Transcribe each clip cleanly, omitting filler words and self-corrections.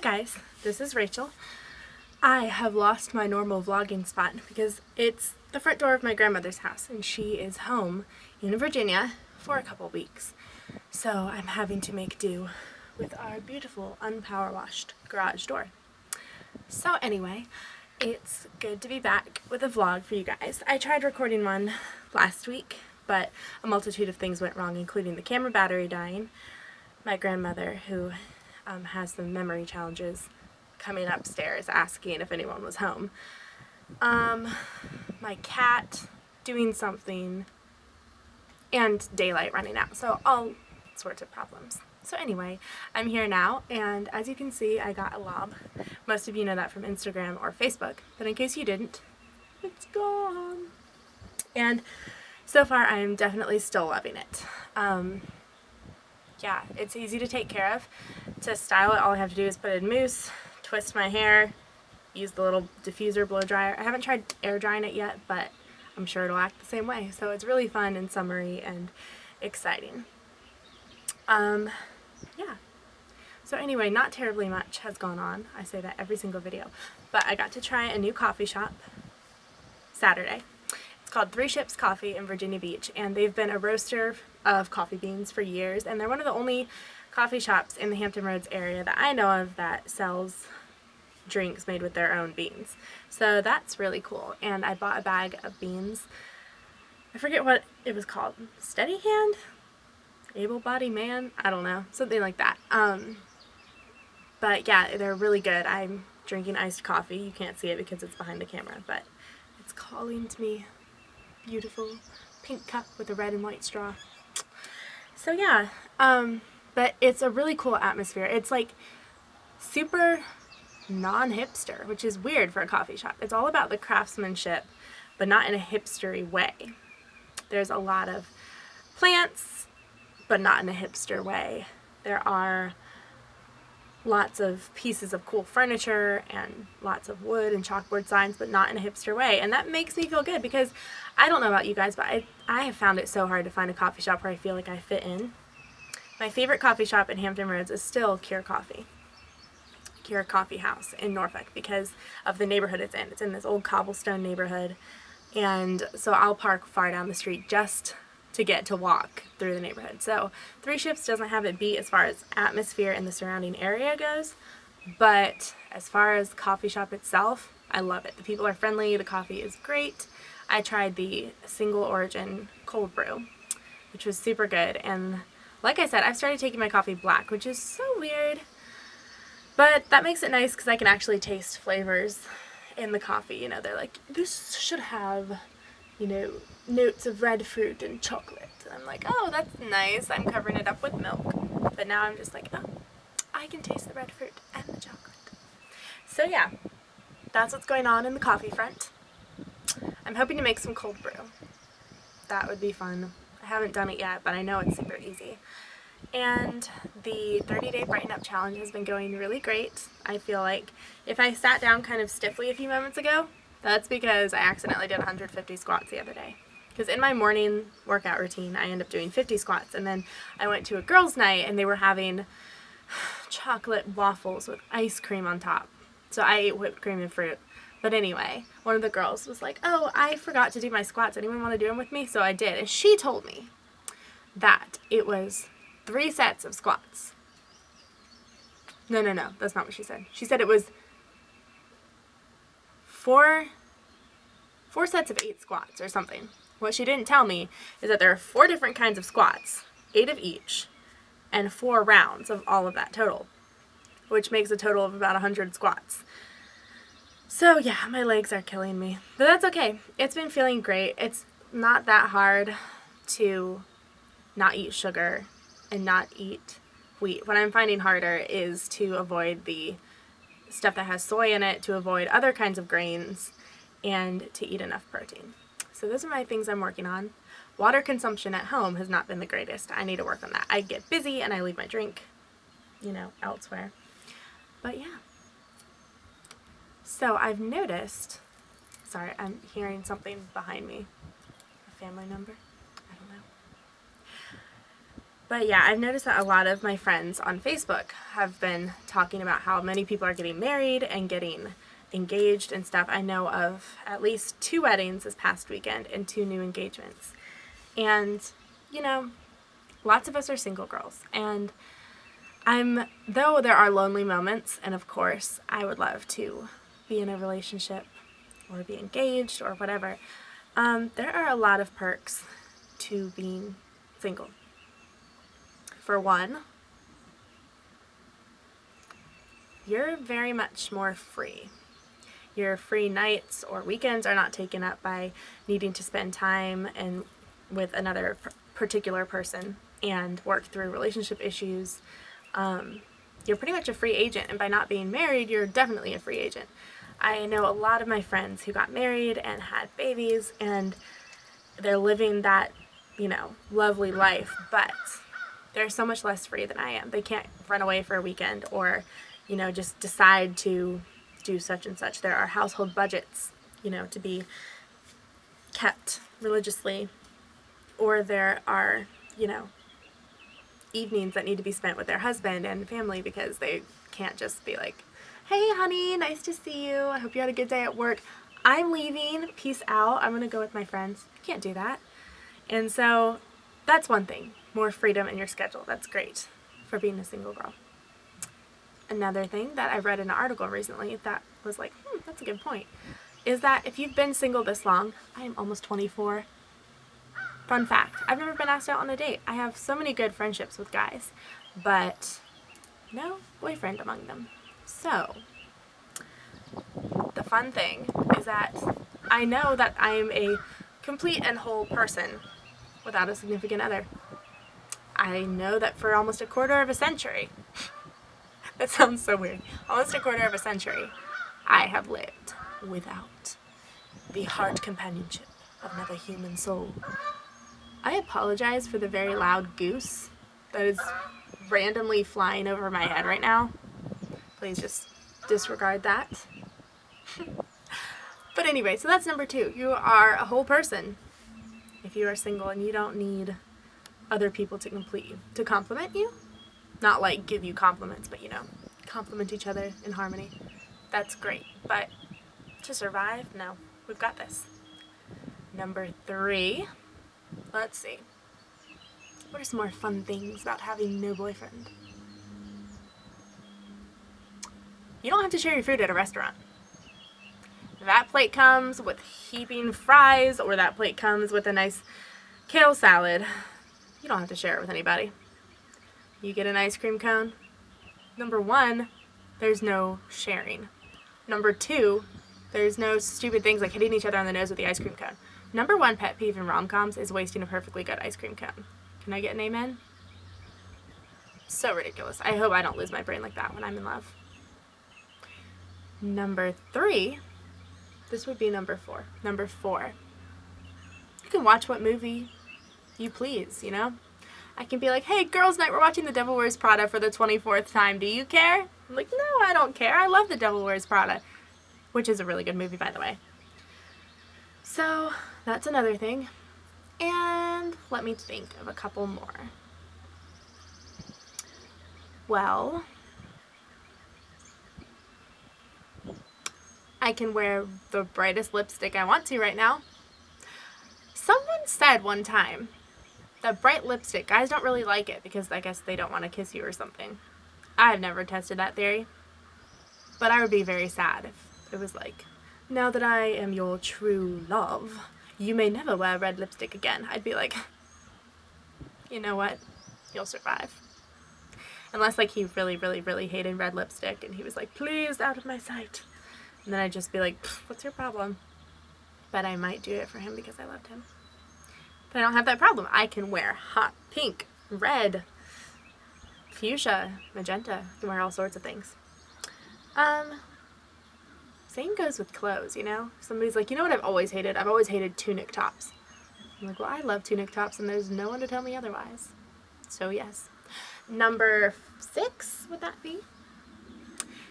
guys, this is Rachel. I have lost my normal vlogging spot because it's the front door of my grandmother's house and she is home in Virginia for a couple weeks. So I'm having to make do with our beautiful unpower washed garage door. So anyway, it's good to be back with a vlog for you guys. I tried recording one last week, but a multitude of things went wrong, including the camera battery dying, my grandmother who has some memory challenges coming upstairs asking if anyone was home, my cat doing something, and daylight running out. So all sorts of problems. So anyway, I'm here now, and as you can see, I got a lob. Most of you know that from Instagram or Facebook, but in case you didn't, it's gone. And so far, I'm definitely still loving it. Yeah, it's easy to take care of. To style it, all I have to do is put in mousse, twist my hair, use the little diffuser blow dryer. I haven't tried air drying it yet, but I'm sure it'll act the same way. So it's really fun and summery and exciting. Yeah. So anyway, not terribly much has gone on. I say that every single video. But I got to try a new coffee shop Saturday. It's called Three Ships Coffee in Virginia Beach, and they've been a roaster of coffee beans for years, and they're one of the only coffee shops in the Hampton Roads area that I know of that sells drinks made with their own beans. So that's really cool, and I bought a bag of beans. I forget what it was called. Steady Hand? Able-bodied man? I don't know. Something like that. But yeah, they're really good. I'm drinking iced coffee. You can't see it because it's behind the camera, but it's calling to me. Beautiful pink cup with a red and white straw. So yeah, but it's a really cool atmosphere. It's like super non-hipster, which is weird for a coffee shop. It's all about the craftsmanship, but not in a hipstery way. There's a lot of plants, but not in a hipster way. There are lots of pieces of cool furniture and lots of wood and chalkboard signs, but not in a hipster way. And that makes me feel good because I don't know about you guys, but I have found it so hard to find a coffee shop where I feel like I fit in. My favorite coffee shop in Hampton Roads is still Cure Coffee House in Norfolk because of the neighborhood it's in. It's in this old cobblestone neighborhood, and so I'll park far down the street just to get to walk through the neighborhood. So Three Ships doesn't have it beat as far as atmosphere in the surrounding area goes, but as far as the coffee shop itself, I love it. The people are friendly, the coffee is great. I tried the single origin cold brew, which was super good, and like I said, I've started taking my coffee black, which is so weird, but that makes it nice because I can actually taste flavors in the coffee. You know, they're like, this should have, you know, notes of red fruit and chocolate. And I'm like, oh, that's nice. I'm covering it up with milk. But now I'm just like, oh, I can taste the red fruit and the chocolate. So yeah, that's what's going on in the coffee front. I'm hoping to make some cold brew. That would be fun. I haven't done it yet, but I know it's super easy. And the 30-day Brighten Up Challenge has been going really great. I feel like if I sat down kind of stiffly a few moments ago, that's because I accidentally did 150 squats the other day. Because in my morning workout routine, I end up doing 50 squats. And then I went to a girls' night, and they were having chocolate waffles with ice cream on top. So I ate whipped cream and fruit. But anyway, one of the girls was like, oh, I forgot to do my squats. Anyone want to do them with me? So I did. And she told me that it was 3 sets of squats. No, that's not what she said. She said it was four sets of 8 squats or something. What she didn't tell me is that there are 4 different kinds of squats, 8 of each, and 4 rounds of all of that total, which makes a total of about 100 squats. So yeah, my legs are killing me, but that's okay. It's been feeling great. It's not that hard to not eat sugar and not eat wheat. What I'm finding harder is to avoid the stuff that has soy in it, to avoid other kinds of grains, and to eat enough protein. So those are my things I'm working on. Water consumption at home has not been the greatest. I need to work on that. I get busy and I leave my drink, you know, elsewhere. But yeah. So I've noticed, sorry, I'm hearing something behind me. A family member? I don't know. But yeah, I've noticed that a lot of my friends on Facebook have been talking about how many people are getting married and getting engaged and stuff. I know of at least 2 weddings this past weekend and 2 new engagements. And, you know, lots of us are single girls. And though there are lonely moments, and of course, I would love to be in a relationship or be engaged or whatever, there are a lot of perks to being single. For one, you're very much more free. Your free nights or weekends are not taken up by needing to spend time and with another particular person and work through relationship issues. You're pretty much a free agent, and by not being married, you're definitely a free agent. I know a lot of my friends who got married and had babies, and they're living that, lovely life, but they're so much less free than I am. They can't run away for a weekend or, just decide to do such and such. There are household budgets, to be kept religiously, or there are, evenings that need to be spent with their husband and family because they can't just be like, hey honey, nice to see you. I hope you had a good day at work. I'm leaving. Peace out. I'm going to go with my friends. You can't do that. And so that's one thing. More freedom in your schedule. That's great for being a single girl. Another thing that I read in an article recently that was like, that's a good point, is that if you've been single this long, I am almost 24. Fun fact, I've never been asked out on a date. I have so many good friendships with guys, but no boyfriend among them. So, the fun thing is that I know that I am a complete and whole person without a significant other. I know that for almost a quarter of a century, that sounds so weird, almost a quarter of a century, I have lived without the heart companionship of another human soul. I apologize for the very loud goose that is randomly flying over my head right now. Please just disregard that. But anyway, so that's number 2. You are a whole person if you are single and you don't need other people to compliment you. Not like give you compliments, but compliment each other in harmony. That's great. But to survive, no, we've got this. Number 3. Let's see. What are some more fun things about having no boyfriend? You don't have to share your food at a restaurant. That plate comes with heaping fries, or that plate comes with a nice kale salad. You don't have to share it with anybody. You get an ice cream cone. Number 1, there's no sharing. Number 2, there's no stupid things like hitting each other on the nose with the ice cream cone. Number 1 pet peeve in rom-coms is wasting a perfectly good ice cream cone. Can I get an amen? So ridiculous. I hope I don't lose my brain like that when I'm in love. Number 3, this would be number 4. Number 4, you can watch what movie you please, I can be like, hey, girls' night, we're watching The Devil Wears Prada for the 24th time. Do you care? I'm like, no, I don't care. I love The Devil Wears Prada, which is a really good movie, by the way. So that's another thing. And let me think of a couple more. Well, I can wear the brightest lipstick I want to right now. Someone said one time that bright lipstick, guys don't really like it because I guess they don't want to kiss you or something. I've never tested that theory, but I would be very sad if it was like, now that I am your true love, you may never wear red lipstick again. I'd be like, you know what? You'll survive. Unless like he really, really, really hated red lipstick and he was like, please, out of my sight. And then I'd just be like, what's your problem? But I might do it for him because I loved him. But I don't have that problem. I can wear hot pink, red, fuchsia, magenta. I can wear all sorts of things. Same goes with clothes, Somebody's like, you know what I've always hated? I've always hated tunic tops. I'm like, well, I love tunic tops and there's no one to tell me otherwise. So yes. Number 6, would that be?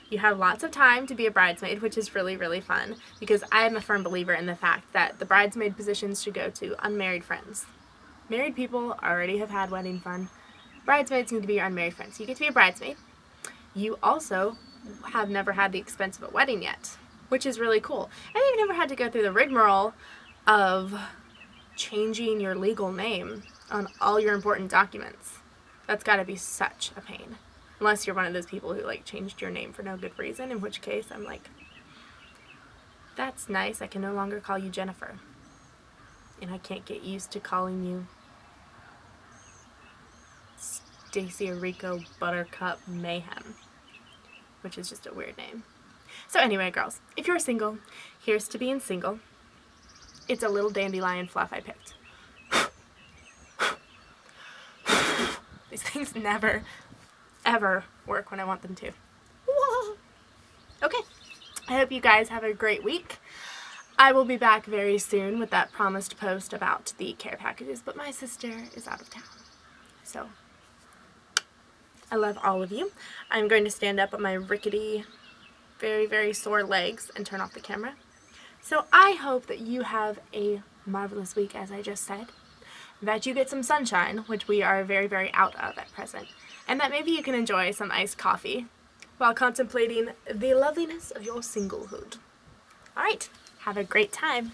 You have lots of time to be a bridesmaid, which is really, really fun, because I am a firm believer in the fact that the bridesmaid positions should go to unmarried friends. Married people already have had wedding fun. Bridesmaids need to be your unmarried friends. You get to be a bridesmaid. You also have never had the expense of a wedding yet, which is really cool. And you've never had to go through the rigmarole of changing your legal name on all your important documents. That's got to be such a pain. Unless you're one of those people who like changed your name for no good reason, in which case I'm like, that's nice. I can no longer call you Jennifer. And I can't get used to calling you Stacy Rico Buttercup Mayhem, which is just a weird name. So anyway, girls, if you're single, here's to being single. It's a little dandelion fluff I picked. These things never, ever work when I want them to. Okay, I hope you guys have a great week. I will be back very soon with that promised post about the care packages, but my sister is out of town. So, I love all of you. I'm going to stand up on my rickety, very, very sore legs and turn off the camera. So I hope that you have a marvelous week, as I just said, that you get some sunshine, which we are very, very out of at present, and that maybe you can enjoy some iced coffee while contemplating the loveliness of your singlehood. All right, have a great time.